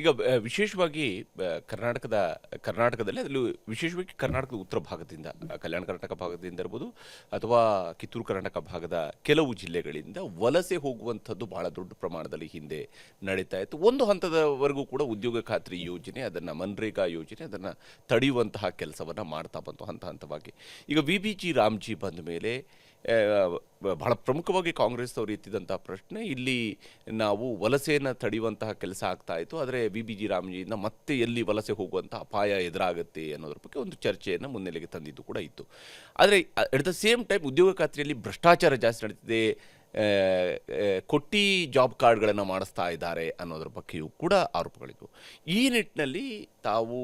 ಈಗ ವಿಶೇಷವಾಗಿ ಕರ್ನಾಟಕದಲ್ಲಿ ಅದರಲ್ಲೂ ವಿಶೇಷವಾಗಿ ಕರ್ನಾಟಕದ ಉತ್ತರ ಭಾಗದಿಂದ ಕಲ್ಯಾಣ ಕರ್ನಾಟಕ ಭಾಗದಿಂದ ಇರ್ಬೋದು ಅಥವಾ ಕಿತ್ತೂರು ಕರ್ನಾಟಕ ಭಾಗದ ಕೆಲವು ಜಿಲ್ಲೆಗಳಿಂದ ವಲಸೆ ಹೋಗುವಂಥದ್ದು ಬಹಳ ದೊಡ್ಡ ಪ್ರಮಾಣದಲ್ಲಿ ಹಿಂದೆ ನಡೀತಾ ಇತ್ತು. ಒಂದು ಹಂತದವರೆಗೂ ಕೂಡ ಉದ್ಯೋಗ ಖಾತ್ರಿ ಯೋಜನೆ, ಅದನ್ನು ಮನ್ರೇಗಾ ಯೋಜನೆ, ಅದನ್ನು ತಡೆಯುವಂತಹ ಕೆಲಸವನ್ನು ಮಾಡ್ತಾ ಬಂತು ಹಂತ ಹಂತವಾಗಿ. ಈಗ VBG ರಾಮ್ಜಿ ಬಂದ ಮೇಲೆ ಬಹಳ ಪ್ರಮುಖವಾಗಿ ಕಾಂಗ್ರೆಸ್ ಅವರು ಎತ್ತಿದಂಥ ಪ್ರಶ್ನೆ, ಇಲ್ಲಿ ನಾವು ವಲಸೆಯನ್ನು ತಡೆಯುವಂತಹ ಕೆಲಸ ಆಗ್ತಾ ಇತ್ತು, ಆದರೆ VBG ರಾಮ್ಜಿಯಿಂದ ಮತ್ತೆ ಎಲ್ಲಿ ವಲಸೆ ಹೋಗುವಂಥ ಅಪಾಯ ಎದುರಾಗುತ್ತೆ ಅನ್ನೋದ್ರ ಬಗ್ಗೆ ಒಂದು ಚರ್ಚೆಯನ್ನು ಮುನ್ನೆಲೆಗೆ ತಂದಿದ್ದು ಕೂಡ ಇತ್ತು. ಆದರೆ ಅಟ್ ದ ಸೇಮ್ ಟೈಮ್ ಉದ್ಯೋಗ ಖಾತ್ರಿಯಲ್ಲಿ ಭ್ರಷ್ಟಾಚಾರ ಜಾಸ್ತಿ ನಡೀತಿದೆ, ಕೊಟ್ಟಿ ಜಾಬ್ ಕಾರ್ಡ್ಗಳನ್ನು ಮಾಡಿಸ್ತಾ ಇದ್ದಾರೆ ಅನ್ನೋದ್ರ ಬಗ್ಗೆಯೂ ಕೂಡ ಆರೋಪಗಳಿತ್ತು. ಈ ನಿಟ್ಟಿನಲ್ಲಿ ತಾವು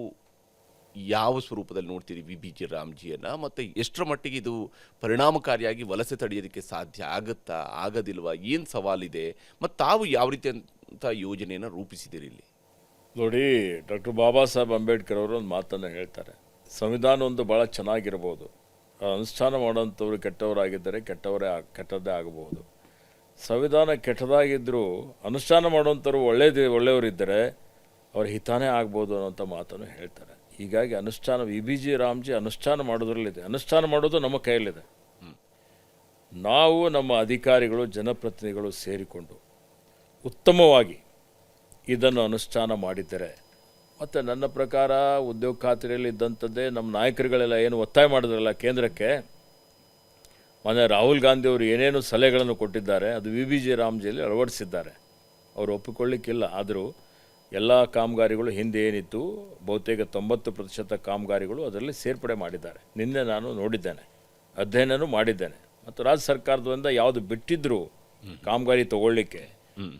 ಯಾವ ಸ್ವರೂಪದಲ್ಲಿ ನೋಡ್ತೀರಿ VBG ರಾಮ್ಜಿಯನ್ನು, ಮತ್ತು ಎಷ್ಟರ ಮಟ್ಟಿಗೆ ಇದು ಪರಿಣಾಮಕಾರಿಯಾಗಿ ವಲಸೆ ತಡೆಯೋದಕ್ಕೆ ಸಾಧ್ಯ ಆಗುತ್ತಾ ಆಗೋದಿಲ್ವಾ, ಏನು ಸವಾಲಿದೆ, ಮತ್ತು ತಾವು ಯಾವ ರೀತಿಯಂಥ ಯೋಜನೆಯನ್ನು ರೂಪಿಸಿದಿರಿ ಇಲ್ಲಿ? ನೋಡಿ, ಡಾಕ್ಟರ್ ಬಾಬಾ ಸಾಹೇಬ್ ಅಂಬೇಡ್ಕರ್ ಅವರು ಒಂದು ಮಾತನ್ನು ಹೇಳ್ತಾರೆ, ಸಂವಿಧಾನ ಒಂದು ಭಾಳ ಚೆನ್ನಾಗಿರ್ಬೋದು, ಅನುಷ್ಠಾನ ಮಾಡೋಂಥವ್ರು ಕೆಟ್ಟವರಾಗಿದ್ದರೆ ಕೆಟ್ಟದ್ದೇ ಆಗಬಹುದು. ಸಂವಿಧಾನ ಕೆಟ್ಟದಾಗಿದ್ದರೂ ಅನುಷ್ಠಾನ ಮಾಡೋಂಥವ್ರು ಒಳ್ಳೆಯವರಿದ್ದರೆ ಅವ್ರ ಹಿತಾನೇ ಆಗ್ಬೋದು ಅನ್ನೋಂಥ ಮಾತನ್ನು ಹೇಳ್ತಾರೆ. ಹೀಗಾಗಿ VBG ರಾಮ್ಜಿ ಅನುಷ್ಠಾನ ಮಾಡೋದ್ರಲ್ಲಿದೆ, ಅನುಷ್ಠಾನ ಮಾಡೋದು ನಮ್ಮ ಕೈಯಲ್ಲಿದೆ. ನಾವು ನಮ್ಮ ಅಧಿಕಾರಿಗಳು ಜನಪ್ರತಿನಿಧಿಗಳು ಸೇರಿಕೊಂಡು ಉತ್ತಮವಾಗಿ ಇದನ್ನು ಅನುಷ್ಠಾನ ಮಾಡಿದ್ದರೆ, ಮತ್ತು ನನ್ನ ಪ್ರಕಾರ ಉದ್ಯೋಗ ಖಾತ್ರಿಯಲ್ಲಿ ಇದ್ದಂಥದ್ದೇ ನಮ್ಮ ನಾಯಕರುಗಳೆಲ್ಲ ಏನು ಒತ್ತಾಯ ಮಾಡಿದ್ರಲ್ಲ ಕೇಂದ್ರಕ್ಕೆ, ಮೊನ್ನೆ ರಾಹುಲ್ ಗಾಂಧಿಯವರು ಏನೇನು ಸಲಹೆಗಳನ್ನು ಕೊಟ್ಟಿದ್ದಾರೆ ಅದು VBG ರಾಮ್ಜಿಯಲ್ಲಿ ಅಳವಡಿಸಿದ್ದಾರೆ. ಅವರು ಒಪ್ಪಿಕೊಳ್ಳಿಕ್ಕಿಲ್ಲ, ಆದರೂ ಎಲ್ಲ ಕಾಮಗಾರಿಗಳು ಹಿಂದೆ ಏನಿತ್ತು ಬಹುತೇಕ 90% ಕಾಮಗಾರಿಗಳು ಅದರಲ್ಲಿ ಸೇರ್ಪಡೆ ಮಾಡಿದ್ದಾರೆ. ನಿನ್ನೆ ನಾನು ನೋಡಿದ್ದೇನೆ, ಅಧ್ಯಯನನೂ ಮಾಡಿದ್ದೇನೆ. ಮತ್ತು ರಾಜ್ಯ ಸರ್ಕಾರದಿಂದ ಯಾವುದು ಬಿಟ್ಟಿದ್ದರೂ ಕಾಮಗಾರಿ ತಗೊಳ್ಳಿಕ್ಕೆ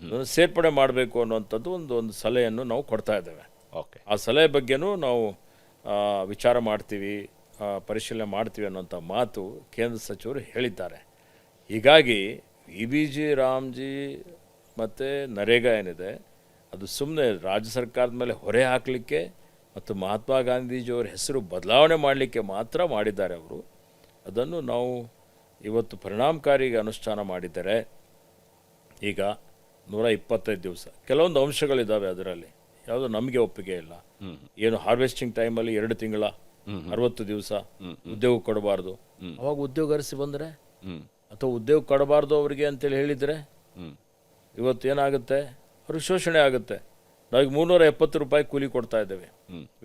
ಅದನ್ನು ಸೇರ್ಪಡೆ ಮಾಡಬೇಕು ಅನ್ನುವಂಥದ್ದು ಒಂದು ಸಲಹೆಯನ್ನು ನಾವು ಕೊಡ್ತಾ ಇದ್ದೇವೆ. ಆ ಸಲಹೆ ಬಗ್ಗೆನೂ ನಾವು ವಿಚಾರ ಮಾಡ್ತೀವಿ, ಪರಿಶೀಲನೆ ಮಾಡ್ತೀವಿ ಅನ್ನೋಂಥ ಮಾತು ಕೇಂದ್ರ ಸಚಿವರು ಹೇಳಿದ್ದಾರೆ. ಹೀಗಾಗಿ VBG ರಾಮ್ಜಿ ಮತ್ತು ನರೇಗಾ ಏನಿದೆ ಅದು ಸುಮ್ಮನೆ ರಾಜ್ಯ ಸರ್ಕಾರದ ಮೇಲೆ ಹೊರೆ ಹಾಕಲಿಕ್ಕೆ ಮತ್ತು ಮಹಾತ್ಮ ಗಾಂಧೀಜಿಯವರ ಹೆಸರು ಬದಲಾವಣೆ ಮಾಡಲಿಕ್ಕೆ ಮಾತ್ರ ಮಾಡಿದ್ದಾರೆ ಅವರು. ಅದನ್ನು ನಾವು ಇವತ್ತು ಪರಿಣಾಮಕಾರಿಗೆ ಅನುಷ್ಠಾನ ಮಾಡಿದ್ದಾರೆ. ಈಗ 125 ದಿವಸ ಕೆಲವೊಂದು ಅಂಶಗಳಿದ್ದಾವೆ ಅದರಲ್ಲಿ, ಯಾವುದೋ ನಮಗೆ ಒಪ್ಪಿಗೆ ಇಲ್ಲ. ಏನು ಹಾರ್ವೆಸ್ಟಿಂಗ್ ಟೈಮಲ್ಲಿ 2 ತಿಂಗಳ 60 ದಿವಸ ಉದ್ಯೋಗ ಕೊಡಬಾರ್ದು, ಅವಾಗ ಉದ್ಯೋಗ ಅರಸಿ ಬಂದರೆ ಅಥವಾ ಉದ್ಯೋಗ ಕೊಡಬಾರ್ದು ಅವರಿಗೆ ಅಂತೇಳಿ ಹೇಳಿದರೆ ಇವತ್ತು ಏನಾಗುತ್ತೆ, ಅವ್ರಿಗೆ ಶೋಷಣೆ ಆಗುತ್ತೆ. ನಾವೀಗ 370 ರೂಪಾಯಿ ಕೂಲಿ ಕೊಡ್ತಾ ಇದ್ದೇವೆ,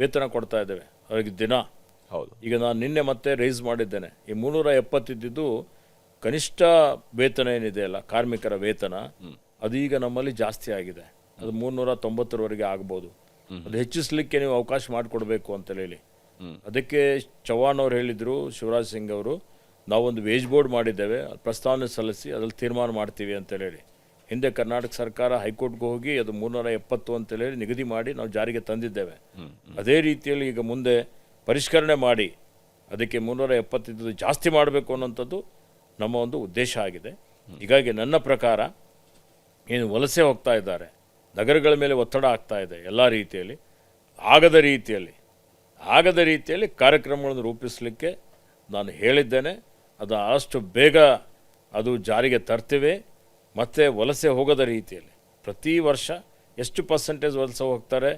ವೇತನ ಕೊಡ್ತಾ ಇದ್ದೇವೆ ಅವ್ರಿಗೆ ದಿನ. ಹೌದು, ಈಗ ನಾನು ನಿನ್ನೆ ಮತ್ತೆ ರೈಸ್ ಮಾಡಿದ್ದೇನೆ. ಈ 370 ಇದ್ದಿದ್ದು ಕನಿಷ್ಠ ವೇತನ ಏನಿದೆ ಅಲ್ಲ, ಕಾರ್ಮಿಕರ ವೇತನ, ಅದು ಈಗ ನಮ್ಮಲ್ಲಿ ಜಾಸ್ತಿ ಆಗಿದೆ. ಅದು 390ರವರೆಗೆ ಆಗ್ಬೋದು. ಅದು ಹೆಚ್ಚಿಸ್ಲಿಕ್ಕೆ ನೀವು ಅವಕಾಶ ಮಾಡಿಕೊಡ್ಬೇಕು ಅಂತ ಹೇಳಿ ಅದಕ್ಕೆ ಚವ್ಹಾಣ್ ಅವರು ಹೇಳಿದರು, ಶಿವರಾಜ್ ಸಿಂಗ್ ಅವರು, ನಾವೊಂದು ವೇಜ್ ಬೋರ್ಡ್ ಮಾಡಿದ್ದೇವೆ, ಪ್ರಸ್ತಾವನೆ ಸಲ್ಲಿಸಿ ಅದ್ರಲ್ಲಿ ತೀರ್ಮಾನ ಮಾಡ್ತೀವಿ ಅಂತೇಳಿ. ಹಿಂದೆ ಕರ್ನಾಟಕ ಸರ್ಕಾರ ಹೈಕೋರ್ಟ್ಗೆ ಹೋಗಿ ಅದು 370 ಅಂತೇಳಿ ನಿಗದಿ ಮಾಡಿ ನಾವು ಜಾರಿಗೆ ತಂದಿದ್ದೇವೆ. ಅದೇ ರೀತಿಯಲ್ಲಿ ಈಗ ಮುಂದೆ ಪರಿಷ್ಕರಣೆ ಮಾಡಿ ಅದಕ್ಕೆ 370 ಜಾಸ್ತಿ ಮಾಡಬೇಕು ಅನ್ನೋಂಥದ್ದು ನಮ್ಮ ಒಂದು ಉದ್ದೇಶ ಆಗಿದೆ. ಹೀಗಾಗಿ ನನ್ನ ಪ್ರಕಾರ ಏನು ವಲಸೆ ಹೋಗ್ತಾ ಇದ್ದಾರೆ, ನಗರಗಳ ಮೇಲೆ ಒತ್ತಡ ಆಗ್ತಾ ಇದೆ, ಎಲ್ಲ ರೀತಿಯಲ್ಲಿ ಆಗದ ರೀತಿಯಲ್ಲಿ ಕಾರ್ಯಕ್ರಮಗಳನ್ನು ರೂಪಿಸಲಿಕ್ಕೆ ನಾನು ಹೇಳಿದ್ದೇನೆ. ಅದು ಅಷ್ಟು ಬೇಗ ಅದು ಜಾರಿಗೆ ತರ್ತೀವಿ. ಮತ್ತು ವಲಸೆ ಹೋಗದ ರೀತಿಯಲ್ಲಿ ಪ್ರತಿ ವರ್ಷ ಎಷ್ಟು ಪರ್ಸೆಂಟೇಜ್ ವಲಸೆ ಹೋಗ್ತಾರೆ,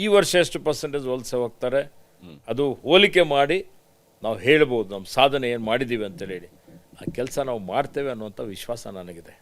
ಈ ವರ್ಷ ಎಷ್ಟು ಪರ್ಸೆಂಟೇಜ್ ವಲಸೆ ಹೋಗ್ತಾರೆ, ಅದು ಹೋಲಿಕೆ ಮಾಡಿ ನಾವು ಹೇಳ್ಬೋದು ನಮ್ಮ ಸಾಧನೆ ಏನು ಮಾಡಿದ್ದೀವಿ ಅಂತೇಳಿ. ಆ ಕೆಲಸ ನಾವು ಮಾಡ್ತೇವೆ ಅನ್ನುವಂಥ ವಿಶ್ವಾಸ ನನಗಿದೆ.